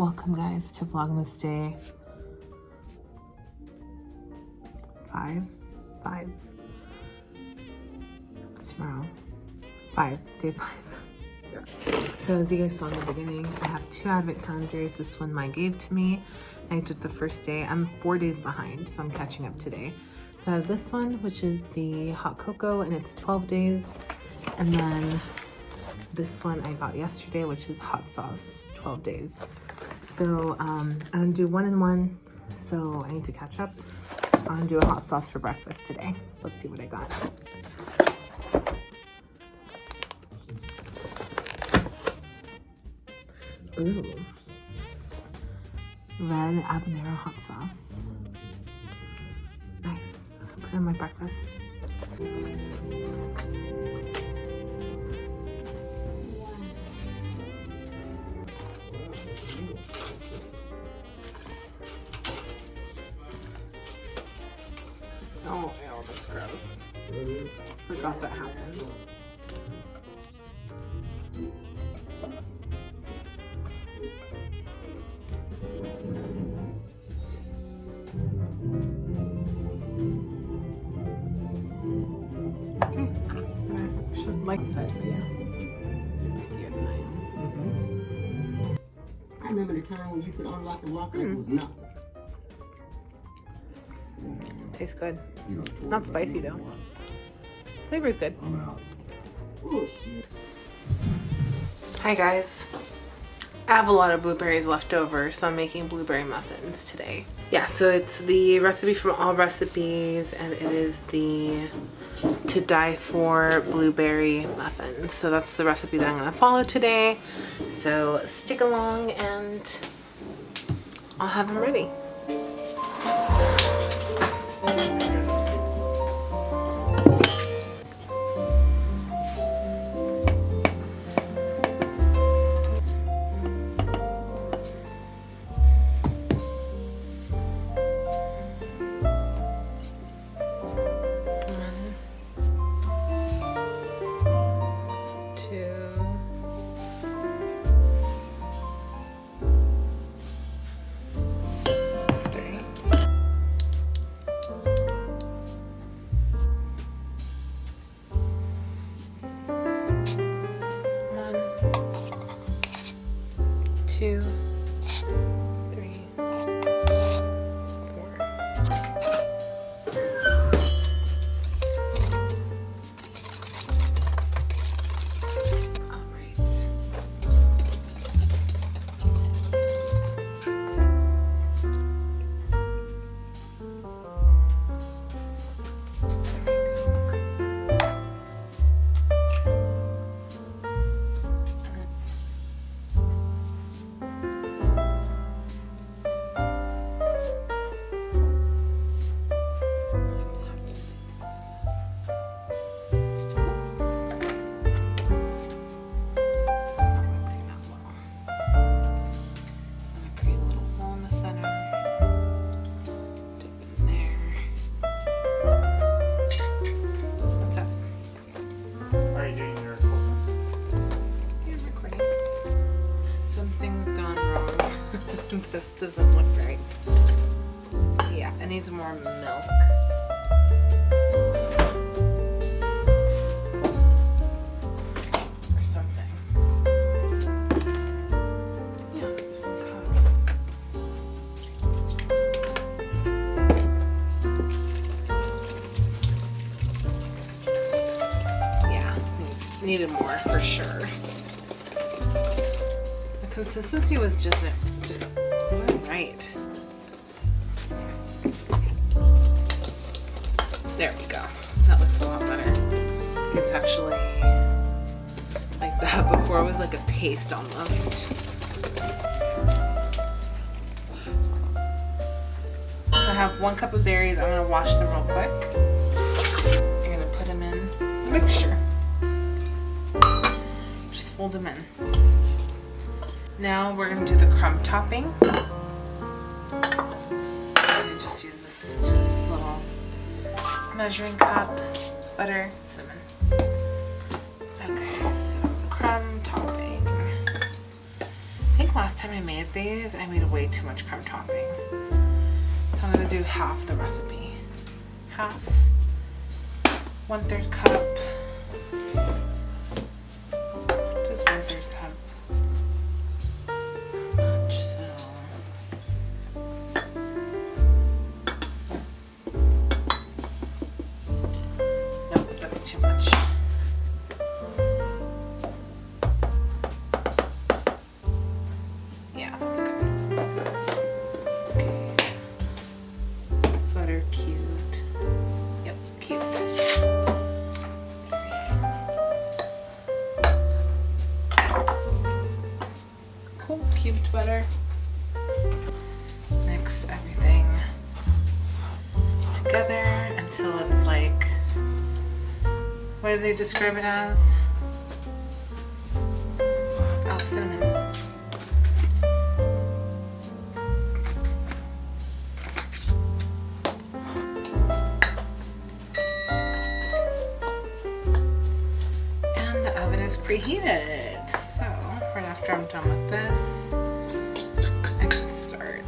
Welcome guys to Vlogmas day 5. It's tomorrow. Day 5. So as you guys saw in the beginning, I have 2 advent calendars. This one Mike gave to me. I did the first day. I'm 4 days behind, so I'm catching up today. So I have this one, which is the hot cocoa, and it's 12 days. And then this one I got yesterday, which is hot sauce, 12 days. So I'm gonna do 1 and 1. So I need to catch up. I'm gonna do a hot sauce for breakfast today. Let's see what I got. Ooh. Red habanero hot sauce. Nice. I'll put it in my breakfast. Oh, ew, that's gross. Forgot that happened. Okay, I should like that for you. It's bigger than I am. I remember the time when you could unlock the lock and it was nothing. Tastes good. Not spicy though. Flavor's good. Oh, shit. Hi guys. I have a lot of blueberries left over, so I'm making blueberry muffins today. Yeah, so it's the recipe from All Recipes, and it is the To Die For blueberry muffins. So that's the recipe that I'm gonna follow today. So stick along and I'll have them ready. Two, 3, 4. All right. This doesn't look right. Yeah, it needs more milk. Or something. Yeah, that's 1 cup. Yeah, needed more for sure. The consistency was just wasn't right. There we go. That looks a lot better. It's actually like that. Before it was like a paste almost. So I have 1 cup of berries. I'm gonna wash them real quick. I'm gonna put them in the mixture. Just fold them in. Now we're going to do the crumb topping. I'm going to just use this little measuring cup, butter, cinnamon. Okay, so the crumb topping. think last time I made these, I made way too much crumb topping. So I'm gonna do half the recipe. Half, 1/3 cup, just 1/3 cup. Much so. Nope, that's too much. Yeah, that's good. Okay. Butter cubed. Yep, cubed. Cool, cubed butter. Mix everything together until it's like, what do they describe it as? Oh, cinnamon. And the oven is preheated. So, right after I'm done with this, I can start.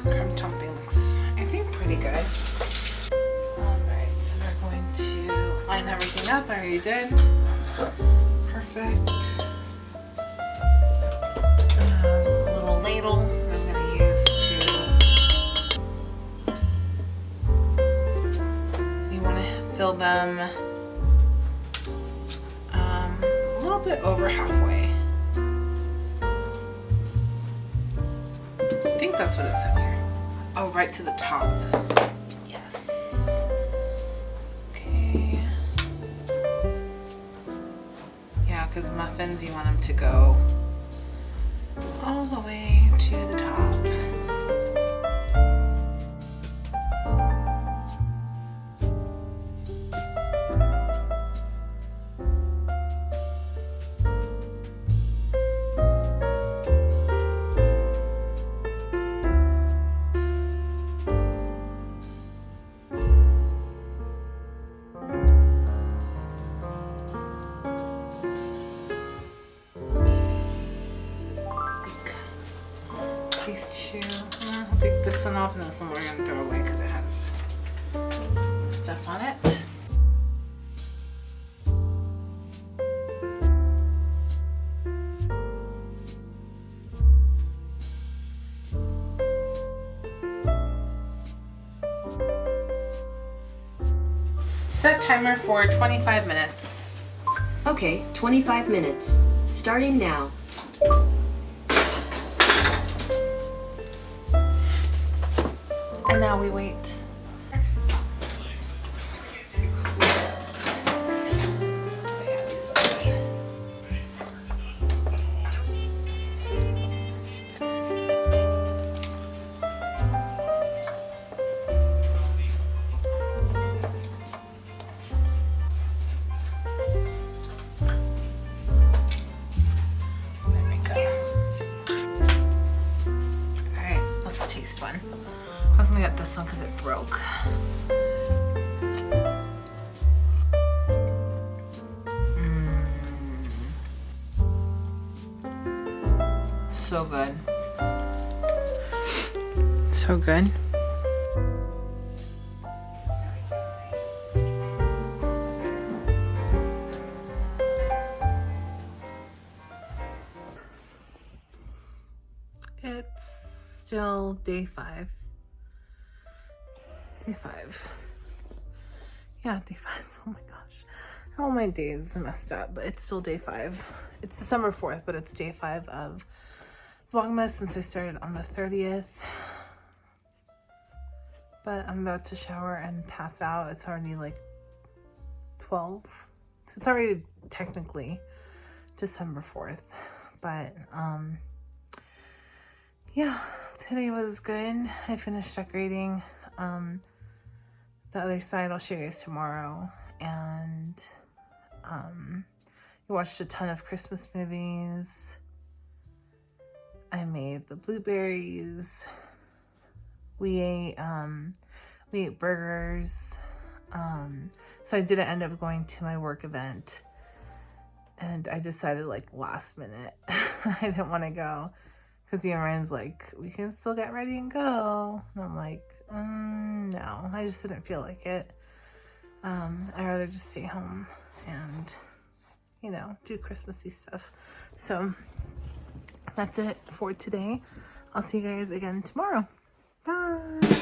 Crumb topping looks, I think, pretty good. Alright, so we're going to line everything up. I already did. Perfect. A little ladle I'm going to use to, you want to fill them a little bit over halfway. I think that's what it said here. Oh, right to the top. Yes. Okay. Yeah, because muffins, you want them to go all the way to the top. These two, I'll take this one off and this one we're going to throw away because it has stuff on it. Set timer for 25 minutes. Okay, 25 minutes. Starting now. And now we wait. One. I was gonna get this one because it broke. So good. So good. It's still day 5. Day 5. Yeah, day 5. Oh my gosh. All my days are messed up, but it's still day 5. It's December 4th, but it's day 5 of Vlogmas since I started on the 30th. But I'm about to shower and pass out. It's already like 12. So it's already technically December 4th. But, yeah, today was good. I finished decorating. The other side I'll show you guys tomorrow. And we watched a ton of Christmas movies. I made the blueberries. We ate burgers. So I didn't end up going to my work event, and I decided like last minute I didn't want to go because Ryan's like, we can still get ready and go, and I'm like, no, I just didn't feel like it. I'd rather just stay home and, you know, do Christmassy stuff. So that's it for today. I'll see you guys again tomorrow. Bye.